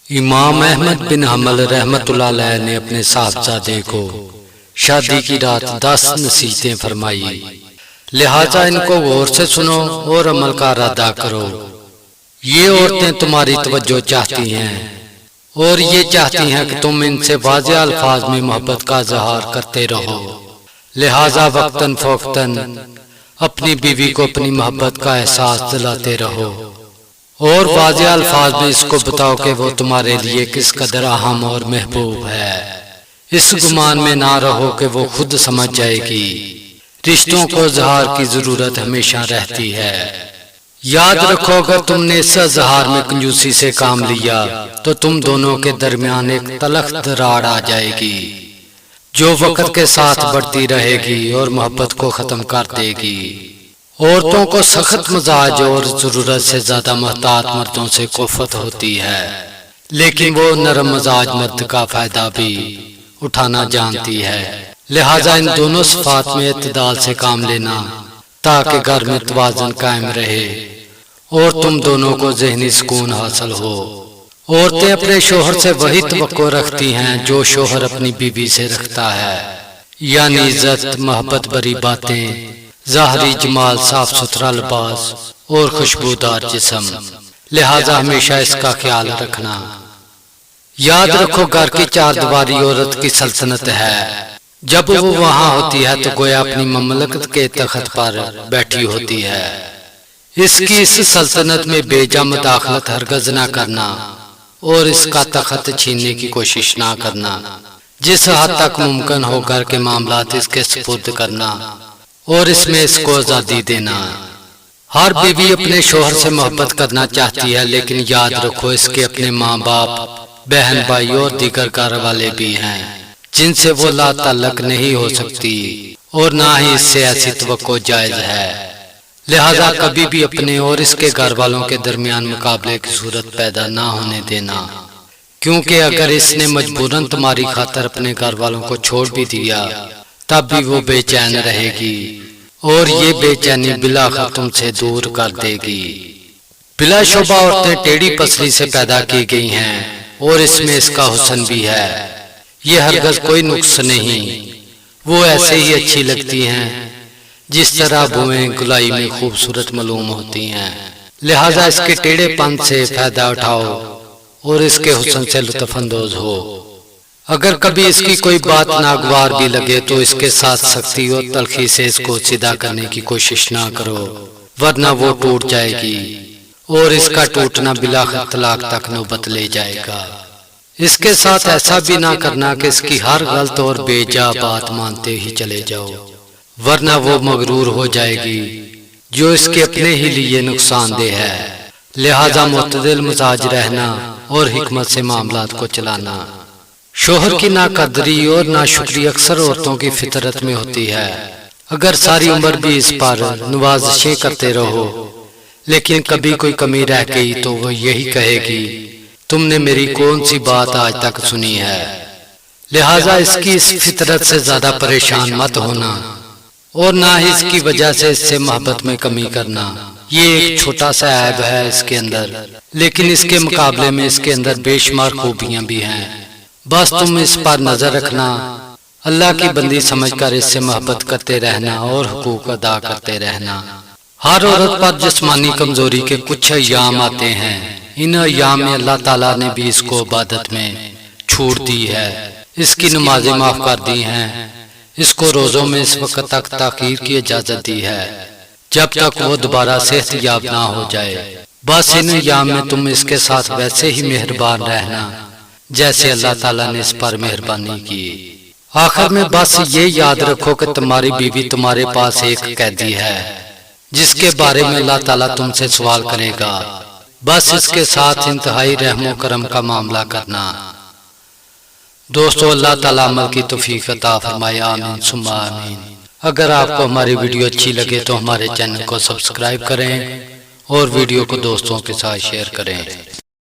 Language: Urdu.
امام احمد بن حنبل رحمۃ اللہ علیہ نے اپنے صاحبزادے کو شادی کی رات 10 نصیحتیں فرمائی، لہٰذا ان کو غور سے سنو اور عمل کا ارادہ کرو۔ یہ عورتیں تمہاری توجہ چاہتی ہیں اور یہ چاہتی ہیں کہ تم ان سے واضح الفاظ میں محبت کا اظہار کرتے رہو، لہٰذا وقتاً فوقتاً اپنی بیوی کو اپنی محبت کا احساس دلاتے رہو اور واضح الفاظ میں اس کو بتاؤ کہ وہ تمہارے لیے کس قدر اہم اور محبوب ہے۔ اس گمان میں نہ رہو کہ وہ خود سمجھ جائے گی۔ رشتوں کو اظہار کی ضرورت ہمیشہ رہتی ہے۔ یاد رکھو اگر تم نے اس اظہار میں کنجوسی سے کام لیا تو تم دونوں کے درمیان ایک تلخ دراڑ آ جائے گی جو وقت کے ساتھ بڑھتی رہے گی اور محبت کو ختم کر دے گی۔ عورتوں کو سخت مزاج اور ضرورت سے زیادہ محتاط مردوں سے کوفت ہوتی ہے، لیکن وہ نرم مزاج مرد کا فائدہ بھی اٹھانا جانتی ہے، لہٰذا ان دونوں صفات میں اعتدال سے کام لینا تاکہ گھر میں توازن قائم رہے اور تم دونوں کو ذہنی سکون حاصل ہو۔ عورتیں اپنے شوہر سے وہی توقع رکھتی ہیں جو شوہر اپنی بیوی سے رکھتا ہے، یعنی عزت، محبت بھری باتیں، ظاہری جمال، صاف ستھرا لباس اور خوشبودار جسم، لہٰذا ہمیشہ اس کا خیال رکھنا۔ یاد رکھو گھر کی چار دیواری عورت کی سلطنت ہے۔ جب وہ وہاں ہوتی ہے تو گویا اپنی مملکت کے تخت پر بیٹھی ہوتی ہے۔ اس کی اس سلطنت میں بے جا مداخلت ہرگز نہ کرنا اور اس کا تخت چھیننے کی کوشش نہ کرنا۔ جس حد تک ممکن ہو گھر کے معاملات اس کے سپرد کرنا اور اس میں اس کو آزادی دینا۔ ہر بیوی اپنے شوہر سے محبت کرنا چاہتی ہے، لیکن یاد رکھو اس کے اپنے ماں باپ، بہن بھائی اور دیگر گھر والے بھی ہیں جن سے وہ لا تعلق نہیں ہو سکتی اور نہ ہی اس سے ایسی توقع جائز ہے، لہذا کبھی بھی اپنے اور اس کے گھر والوں کے درمیان مقابلے کی صورت پیدا نہ ہونے دینا، کیونکہ اگر اس نے مجبوراً تمہاری خاطر اپنے گھر والوں کو چھوڑ بھی دیا تب بھی وہ بے چین رہے گی اور یہ بے چینی بالآخر تم سے دور کر دے گی۔ بلا شبہ عورتیں ٹیڑھی پسلی سے پیدا کی گئی ہیں اور اس میں اس کا حسن بھی ہے، یہ ہرگز کوئی نقص نہیں، وہ ایسے ہی اچھی لگتی ہیں جس طرح بوئیں گلائی میں خوبصورت معلوم ہوتی ہیں، لہٰذا اس کے ٹیڑھے پن سے فائدہ اٹھاؤ اور اس کے حسن سے لطف اندوز ہو۔ اگر کبھی اس کی کوئی بات ناگوار بھی لگے تو اس کے ساتھ سختی اور تلخی سے اس کو سیدھا کرنے کی کوشش نہ کرو، ورنہ وہ ٹوٹ جائے گی اور اس کا ٹوٹنا بالآخر طلاق تک نوبت لے جائے گا۔ اس کے ساتھ ایسا بھی نہ کرنا کہ اس کی ہر غلط اور بے جا بات مانتے ہی چلے جاؤ، ورنہ وہ مغرور ہو جائے گی جو اس کے اپنے ہی لیے نقصان دہ ہے، لہٰذا معتدل مزاج رہنا اور حکمت سے معاملات کو چلانا۔ شوہر کی ناقدری اور ناشکری اکثر عورتوں کی فطرت میں ہوتی ہے۔ اگر ساری عمر بھی اس پر نوازشیں کرتے رہو لیکن کبھی کوئی کمی رہ گئی تو وہ یہی کہے گی تم نے میری کون سی بات آج تک سنی ہے، لہٰذا اس کی اس فطرت سے زیادہ پریشان مت ہونا اور نہ ہی اس کی وجہ سے اس سے محبت میں کمی کرنا۔ یہ ایک چھوٹا سا عیب ہے اس کے اندر، لیکن اس کے مقابلے میں اس کے اندر بے شمار خوبیاں بھی ہیں، بس تم اس پر نظر رکھنا، اللہ کی بندی سمجھ کر اس سے محبت کرتے رہنا اور حقوق ادا کرتے رہنا۔ ہر عورت پر جسمانی کمزوری کے کچھ ایام آتے ہیں، ان ایام میں اللہ تعالیٰ نے بھی اس کو عبادت میں چھوٹ دی ہے، اس کی نمازیں معاف کر دی ہیں، اس کو روزوں میں اس وقت تک تاخیر کی اجازت دی ہے جب تک وہ دوبارہ صحت یاب نہ ہو جائے۔ بس ان ایام میں تم اس کے ساتھ ویسے ہی مہربان رہنا جیسے اللہ تعالیٰ نے اس پر مہربانی کی۔ آخر میں بس یہ یاد رکھو کہ تمہاری بیوی تمہارے پاس ایک قیدی ہے جس کے بارے میں اللہ تعالیٰ تم سے سوال کرے گا، بس اس کے ساتھ انتہائی رحم و کرم کا معاملہ کرنا۔ دوستو، اللہ تعالیٰ عمل کی توفیق عطا فرمائے، آمین ثم آمین۔ اگر آپ کو ہماری ویڈیو اچھی لگے تو ہمارے چینل کو سبسکرائب کریں اور ویڈیو کو دوستوں کے ساتھ شیئر کریں۔